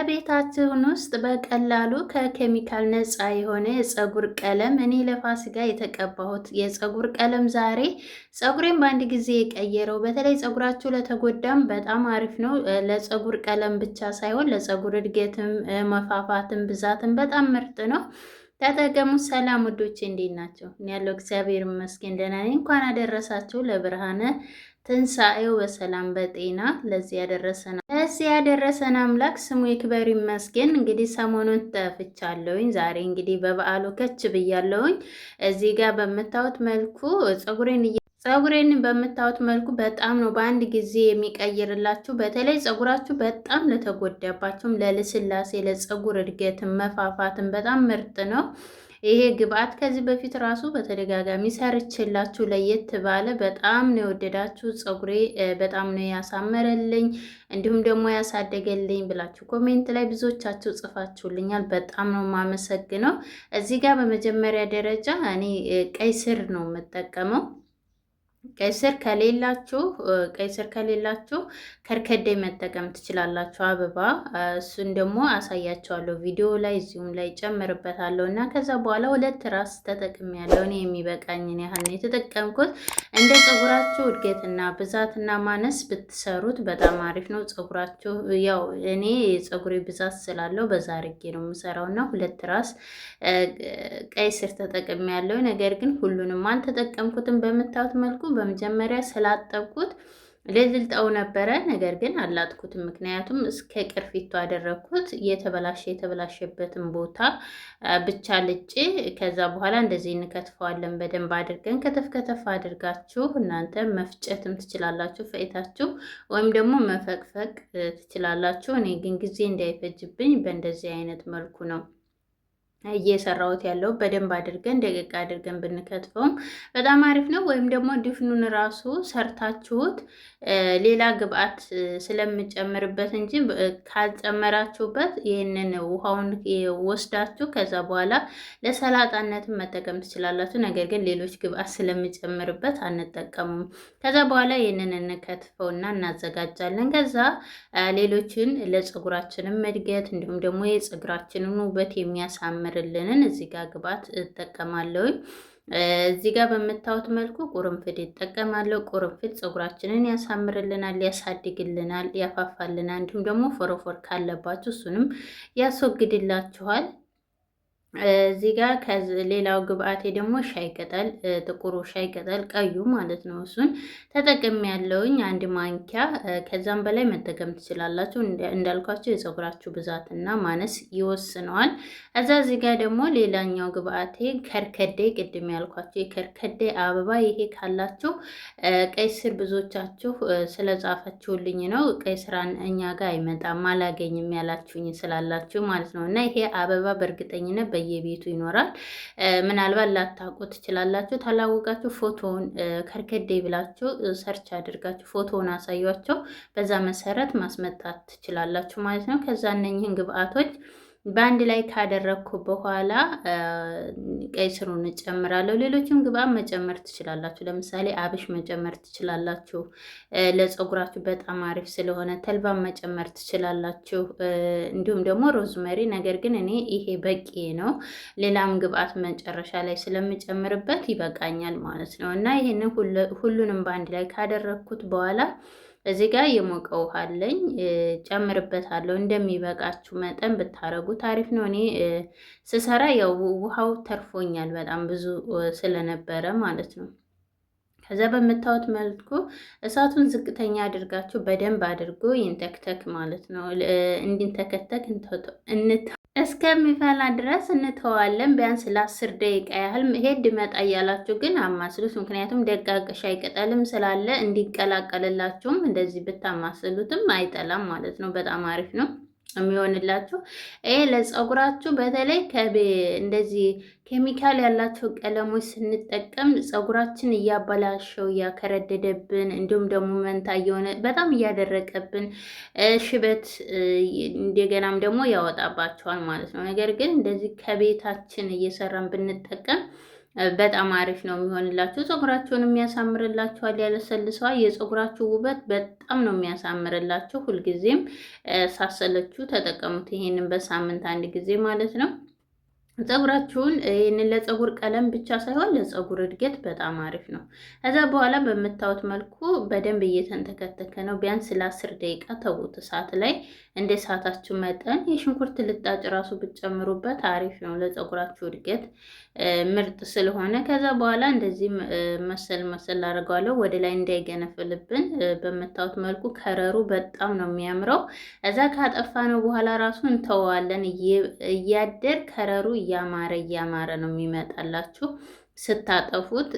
በቤታችን ውስጥ በቀላሉ ከኬሚካል ነፃ የሆነ የፀጉር ቀለም እኔ ለፋሲካ የተቀባሁት የፀጉር ቀለም ዛሬ ፀጉሬን በአንድ ጊዜ የቀየረው። በተለይ ፀጉራችሁ ለተጎዳም በጣም አሪፍ ነው። ለፀጉር ቀለም ብቻ ሳይሆን ለፀጉር እድገትም መፋፋትም ብዛትም በጣም ምርጥ ነው። ተጠቀሙ። ሰላም ውዶቼ፣ እንዴት ናቸው? እኔ ያለው እግዚአብሔር ይመስገን ደህና ነኝ። እንኳን አደረሳችሁ ለብርሃነ ትንሣኤው በሰላም በጤና ለዚህ ያደረሰን አምላክ ስሙ ይክበር ይመስገን። እንግዲህ ሰሞኑን ጠፍቻለሁኝ። ዛሬ እንግዲህ በበዓሉ ከች ብያለሁኝ። እዚህ ጋር በምታዩት መልኩ ፀጉሬን በምታዩት መልኩ በጣም ነው በአንድ ጊዜ የሚቀይርላችሁ። በተለይ ፀጉራችሁ በጣም ለተጎዳባችሁም ለልስላሴ፣ ለፀጉር እድገትም መፋፋትም በጣም ምርጥ ነው። ይሄ ግብአት ከዚህ በፊት ራሱ በተደጋጋሚ ሰርችላችሁ ለየት ባለ በጣም ነው የወደዳችሁ። ፀጉሬ በጣም ነው ያሳመረልኝ እንዲሁም ደግሞ ያሳደገልኝ ብላችሁ ኮሜንት ላይ ብዙዎቻችሁ ጽፋችሁልኛል። በጣም ነው የማመሰግነው። እዚህ ጋር በመጀመሪያ ደረጃ እኔ ቀይ ስር ነው የምጠቀመው። ቀይ ስር ከሌላችሁ ከርከዴ መጠቀም ትችላላችሁ፣ አበባ። እሱን ደግሞ አሳያቸዋለሁ ቪዲዮ ላይ እዚሁም ላይ ጨምርበታለሁ። እና ከዛ በኋላ 2 ራስ ተጠቅሜያለሁ። እኔ የሚበቃኝን ያህል ነው የተጠቀምኩት። እንደ ፀጉራችሁ እድገትና ብዛትና ማነስ ብትሰሩት በጣም አሪፍ ነው። ፀጉራችሁ ያው እኔ የፀጉሬ ብዛት ስላለው በዛ አድርጌ ነው የምሰራው እና 2 ራስ ቀይ ስር ተጠቅሜያለሁ። ነገር ግን ሁሉንም አልተጠቀምኩትም። በምታዩት መልኩ በመጀመሪያ ስላጠብኩት ልልጠው ነበረ። ነገር ግን አላጥኩትም፣ ምክንያቱም እስከ ቅርፊቱ አደረግኩት። የተበላሸበትን ቦታ ብቻ ልጬ ከዛ በኋላ እንደዚህ እንከትፈዋለን በደንብ አድርገን። ከተፍ አድርጋችሁ እናንተ መፍጨትም ትችላላችሁ፣ ፈይታችሁ ወይም ደግሞ መፈቅፈቅ ትችላላችሁ። እኔ ግን ጊዜ እንዳይፈጅብኝ በእንደዚህ አይነት መልኩ ነው እየሰራሁት ያለው። በደንብ አድርገን ደቂቃ አድርገን ብንከትፈውም በጣም አሪፍ ነው። ወይም ደግሞ ድፍኑን ራሱ ሰርታችሁት ሌላ ግብአት ስለምጨምርበት እንጂ ካልጨመራችሁበት ይህንን ውሃውን ወስዳችሁ ከዛ በኋላ ለሰላጣነትን መጠቀም ትችላላችሁ። ነገር ግን ሌሎች ግብአት ስለምጨምርበት አንጠቀሙም። ከዛ በኋላ ይህንን እንከትፈውና እናዘጋጃለን። ከዛ ሌሎችን ለፀጉራችንም እድገት እንዲሁም ደግሞ የፀጉራችንን ውበት የሚያሳምር ልንን እዚህ ጋር ግብአት እጠቀማለሁ። እዚህ ጋር በምታዩት መልኩ ቁርንፍድ እጠቀማለሁ። ቁርንፍድ ፀጉራችንን ያሳምርልናል፣ ያሳድግልናል፣ ያፋፋልናል። እንዲሁም ደግሞ ፎረፎር ካለባችሁ እሱንም ያስወግድላችኋል። እዚህ ጋር ሌላው ግብአቴ ደግሞ ሻይ ቅጠል፣ ጥቁሩ ሻይ ቅጠል ቀዩ ማለት ነው። እሱን ተጠቅሜ ያለውኝ 1 ማንኪያ። ከዛም በላይ መጠቀም ትችላላችሁ። እንዳልኳችሁ የፀጉራችሁ ብዛትና ማነስ ይወስነዋል። እዚህ ጋር ደግሞ ሌላኛው ግብአቴ ከርከዴ፣ ቅድም ያልኳችሁ የከርከዴ አበባ። ይሄ ካላችሁ ቀይ ስር ብዙዎቻችሁ ስለጻፈችሁልኝ ነው። ቀይ ስራን እኛ ጋር አይመጣም አላገኝም ያላችሁኝ ስላላችሁ ማለት ነው። እና ይሄ አበባ በእርግጠኝነት በየቤቱ ይኖራል። ምናልባት ላታውቁ ትችላላችሁ። ታላወቃችሁ ፎቶውን ከርከዴ ብላችሁ ሰርች አድርጋችሁ ፎቶውን አሳያቸው። በዛ መሰረት ማስመጣት ትችላላችሁ ማለት ነው። ከዛ እነኝህን ግብአቶች በአንድ ላይ ካደረግኩ በኋላ ቀይ ስሩን እጨምራለሁ። ሌሎችም ግብአት መጨመር ትችላላችሁ። ለምሳሌ አብሽ መጨመር ትችላላችሁ፣ ለፀጉራችሁ በጣም አሪፍ ስለሆነ። ተልባ መጨመር ትችላላችሁ፣ እንዲሁም ደግሞ ሮዝመሪ። ነገር ግን እኔ ይሄ በቂ ነው። ሌላም ግብአት መጨረሻ ላይ ስለምጨምርበት ይበቃኛል ማለት ነው። እና ይሄንን ሁሉንም በአንድ ላይ ካደረግኩት በኋላ እዚህ ጋር የሞቀ ውሃ አለኝ ጨምርበታለሁ። እንደሚበቃችሁ መጠን ብታረጉት አሪፍ ነው። እኔ ስሰራ ያው ውሃው ተርፎኛል በጣም ብዙ ስለነበረ ማለት ነው። ከዛ በምታዩት መልኩ እሳቱን ዝቅተኛ አድርጋችሁ በደንብ አድርጎ ይንተክተክ ማለት ነው። እንዲንተከተክ እስከሚፈላ ድረስ እንተዋለን። ቢያንስ ለ10 ደቂቃ ያህል ሄድ መጣ እያላችሁ ግን አማስሉት። ምክንያቱም ደቃቅ ሻይ ቅጠልም ስላለ እንዲቀላቀልላችሁም እንደዚህ ብታማስሉትም አይጠላም ማለት ነው። በጣም አሪፍ ነው የሚሆንላችሁ። ይሄ ለፀጉራችሁ በተለይ እንደዚህ ኬሚካል ያላቸው ቀለሞች ስንጠቀም ፀጉራችን እያበላሸው እያከረደደብን፣ እንዲሁም ደግሞ መንታ እየሆነ በጣም እያደረቀብን ሽበት እንደገናም ደግሞ ያወጣባቸዋል ማለት ነው። ነገር ግን እንደዚህ ከቤታችን እየሰራን ብንጠቀም በጣም አሪፍ ነው የሚሆንላችሁ። ፀጉራችሁን የሚያሳምርላችኋል፣ ያለሰልሰዋል። የፀጉራችሁ ውበት በጣም ነው የሚያሳምርላችሁ። ሁልጊዜም ሳሰለችሁ ተጠቀሙት። ይሄንን በሳምንት አንድ ጊዜ ማለት ነው። ፀጉራችሁን ይህንን ለፀጉር ቀለም ብቻ ሳይሆን ለፀጉር እድገት በጣም አሪፍ ነው። ከዛ በኋላ በምታዩት መልኩ በደንብ እየተንተከተከ ነው። ቢያንስ ለ10 ደቂቃ ተዉት እሳት ላይ። እንደ እሳታችሁ መጠን የሽንኩርት ልጣጭ ራሱ ብትጨምሩበት አሪፍ ነው ለፀጉራችሁ እድገት ምርጥ ስለሆነ። ከዛ በኋላ እንደዚህ መሰል መሰል አድርገዋለሁ ወደ ላይ እንዳይገነፍልብን። በምታዩት መልኩ ከረሩ በጣም ነው የሚያምረው። እዛ ካጠፋ ነው በኋላ ራሱ እንተዋለን። እያደር ከረሩ እያማረ ነው የሚመጣላችሁ። ስታጠፉት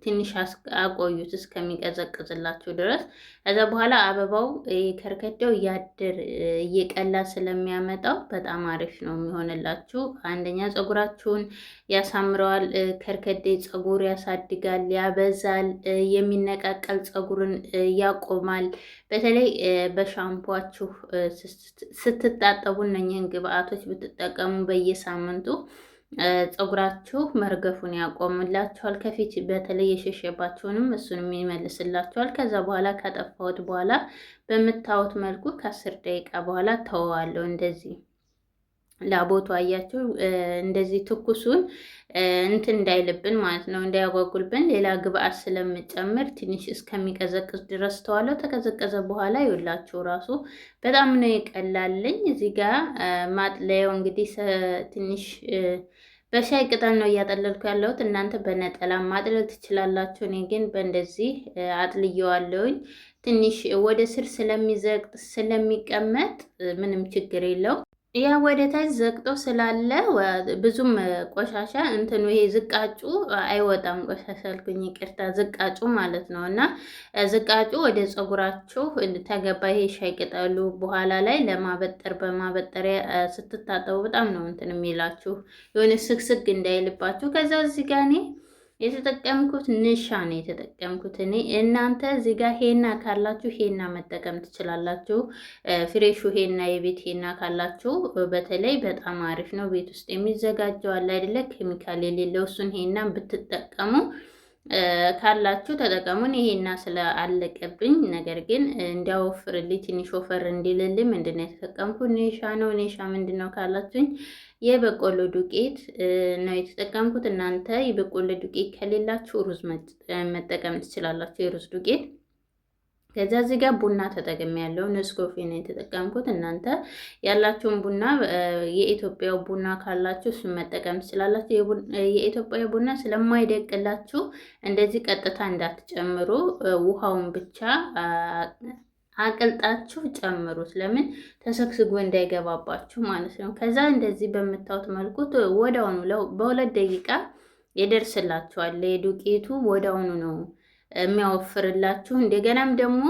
ትንሽ አቆዩት እስከሚቀዘቅዝላችሁ ድረስ። ከዛ በኋላ አበባው ከርከዴው እያደር እየቀላ ስለሚያመጣው በጣም አሪፍ ነው የሚሆንላችሁ። አንደኛ ፀጉራችሁን ያሳምረዋል። ከርከዴ ፀጉር ያሳድጋል፣ ያበዛል፣ የሚነቃቀል ፀጉርን ያቆማል። በተለይ በሻምፖአችሁ ስትታጠቡ እነኝህን ግብአቶች ብትጠቀሙ በየሳምንቱ ፀጉራችሁ መርገፉን ያቆምላችኋል። ከፊት በተለይ የሸሸባችሁንም እሱንም ይመልስላችኋል። ከዛ በኋላ ካጠፋሁት በኋላ በምታዩት መልኩ ከ10 ደቂቃ በኋላ ተወዋለሁ። እንደዚህ ላቦቱ አያችሁ፣ እንደዚህ ትኩሱን እንትን እንዳይልብን ማለት ነው፣ እንዳያጓጉልብን። ሌላ ግብአት ስለምጨምር ትንሽ እስከሚቀዘቅዝ ድረስ ተዋለው። ተቀዘቀዘ በኋላ ይውላችሁ ራሱ በጣም ነው የቀላልኝ። እዚህ ጋር ማጥለያው እንግዲህ ትንሽ በሻይ ቅጠል ነው እያጠለልኩ ያለሁት። እናንተ በነጠላ ማጥለል ትችላላችሁ። እኔ ግን በእንደዚህ አጥልየዋለሁኝ። ትንሽ ወደ ስር ስለሚዘግጥ ስለሚቀመጥ ምንም ችግር የለው። ያ ወደ ታች ዘግጦ ስላለ ብዙም ቆሻሻ እንትኑ ይሄ ዝቃጩ አይወጣም። ቆሻሻ አልኩኝ ይቅርታ፣ ዝቃጩ ማለት ነው። እና ዝቃጩ ወደ ፀጉራችሁ ተገባ። ይሄ ሻይ ቅጠሉ በኋላ ላይ ለማበጠር በማበጠሪያ ስትታጠቡ በጣም ነው እንትን የሚላችሁ የሆነ ስግስግ እንዳይልባችሁ። ከዛ እዚህ ጋር እኔ የተጠቀምኩት ንሻ ነው የተጠቀምኩት እኔ። እናንተ እዚህ ጋር ሄና ካላችሁ ሄና መጠቀም ትችላላችሁ። ፍሬሹ ሄና፣ የቤት ሄና ካላችሁ በተለይ በጣም አሪፍ ነው። ቤት ውስጥ የሚዘጋጀው አለ አይደለ፣ ኬሚካል የሌለው እሱን ሄና ብትጠቀሙ ካላችሁ ተጠቀሙን። ይሄና ስለአለቀብኝ ነገር ግን እንዲያወፍርልኝ ትንሽ ወፈር እንዲልልኝ ምንድነው የተጠቀምኩት? ኔሻ ነው። ኔሻ ምንድነው ካላችሁኝ የበቆሎ ዱቄት ነው የተጠቀምኩት። እናንተ የበቆሎ ዱቄት ከሌላችሁ ሩዝ መጠቀም ትችላላችሁ፣ የሩዝ ዱቄት። ከዛ እዚህ ጋር ቡና ተጠቅሜ ያለው ኔስኮፌ ነው የተጠቀምኩት። እናንተ ያላችሁን ቡና የኢትዮጵያው ቡና ካላችሁ እሱን መጠቀም ትችላላችሁ። የኢትዮጵያ ቡና ስለማይደቅላችሁ እንደዚህ ቀጥታ እንዳትጨምሩ፣ ውሃውን ብቻ አቅልጣችሁ ጨምሩት። ለምን ተሰግስጎ እንዳይገባባችሁ ማለት ነው። ከዛ እንደዚህ በምታዩት መልኩ ወዲያውኑ በ2 ደቂቃ ይደርስላችኋል። የዱቄቱ ወዲያውኑ ነው የሚያወፍርላችሁ። እንደገናም ደግሞ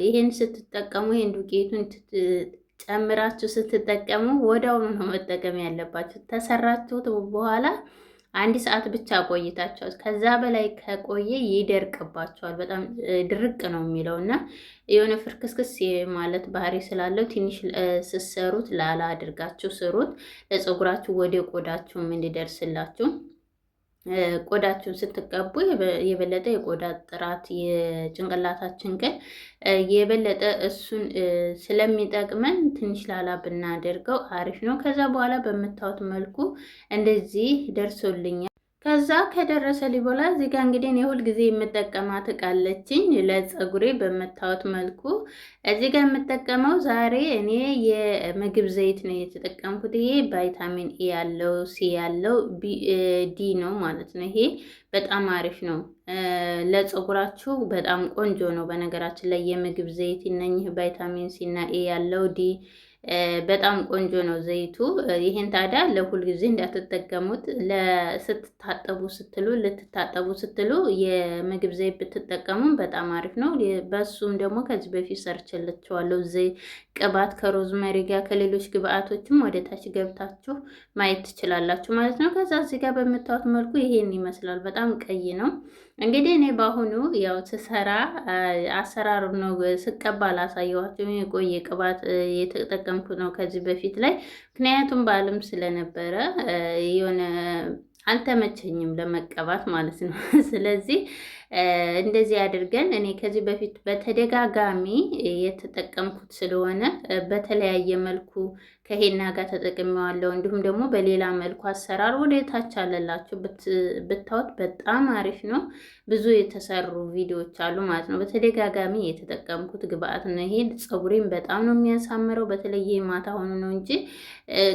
ይሄን ስትጠቀሙ ይሄን ዱቄቱን ጨምራችሁ ስትጠቀሙ ወዲያውኑ ነው መጠቀም ያለባችሁ። ተሰራችሁት በኋላ 1 ሰዓት ብቻ ቆይታችኋል። ከዛ በላይ ከቆየ ይደርቅባችኋል። በጣም ድርቅ ነው የሚለው እና የሆነ ፍርክስክስ ማለት ባህሪ ስላለው ትንሽ ስሰሩት ላላ አድርጋችሁ ስሩት። ለፀጉራችሁ ወደ ቆዳችሁም እንዲደርስላችሁ። ቆዳችሁን ስትቀቡ የበለጠ የቆዳ ጥራት የጭንቅላታችን ቅል የበለጠ እሱን ስለሚጠቅመን ትንሽ ላላ ብናደርገው አሪፍ ነው። ከዛ በኋላ በምታዩት መልኩ እንደዚህ ደርሶልኛል። ከዛ ከደረሰ ሊቦላ እዚህ ጋር እንግዲህ እኔ ሁል ጊዜ የምጠቀማት እቃ አለችኝ ለፀጉሬ በምታዩት መልኩ። እዚህ ጋር የምጠቀመው ዛሬ እኔ የምግብ ዘይት ነው የተጠቀምኩት። ይሄ ቫይታሚን ኤ ያለው ሲ ያለው ዲ ነው ማለት ነው። ይሄ በጣም አሪፍ ነው ለፀጉራችሁ፣ በጣም ቆንጆ ነው። በነገራችን ላይ የምግብ ዘይት እነኚህ ቫይታሚን ሲ እና ኤ ያለው ዲ በጣም ቆንጆ ነው ዘይቱ። ይሄን ታዲያ ለሁል ጊዜ እንዳትጠቀሙት። ልትታጠቡ ስትሉ የምግብ ዘይት ብትጠቀሙ በጣም አሪፍ ነው። በሱም ደግሞ ከዚህ በፊት ሰርችላችኋለሁ። ቅባት ከሮዝመሪ ጋር ከሌሎች ግብአቶችም ወደ ታች ገብታችሁ ማየት ትችላላችሁ ማለት ነው። ከዛ እዚህ ጋር በምታዩት መልኩ ይሄን ይመስላል። በጣም ቀይ ነው። እንግዲህ እኔ በአሁኑ ያው ስሰራ አሰራሩ ነው ስቀባ ላሳየኋቸው። የቆየ ቅባት የተጠቀምኩ ነው ከዚህ በፊት ላይ፣ ምክንያቱም በዓልም ስለነበረ የሆነ አልተመቸኝም ለመቀባት ማለት ነው። ስለዚህ እንደዚህ አድርገን እኔ ከዚህ በፊት በተደጋጋሚ የተጠቀምኩት ስለሆነ በተለያየ መልኩ ከሄና ጋር ተጠቅሜዋለሁ። እንዲሁም ደግሞ በሌላ መልኩ አሰራር ወደ ታች አለላችሁ ብታዩት በጣም አሪፍ ነው። ብዙ የተሰሩ ቪዲዮዎች አሉ ማለት ነው። በተደጋጋሚ የተጠቀምኩት ግብአት ነው ይሄ። ፀጉሬን በጣም ነው የሚያሳምረው። በተለይ ማታ ሆኖ ነው እንጂ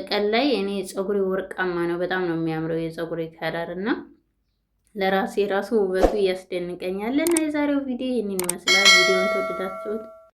ቀን ላይ እኔ ፀጉሬ ወርቃማ ነው፣ በጣም ነው የሚያምረው የፀጉሬ ከለር እና ለራሴ ራሱ ውበቱ ያስደንቀኛል። እና የዛሬው ቪዲዮ ይህንን ይመስላል። ቪዲዮውን ተወደዳችሁት?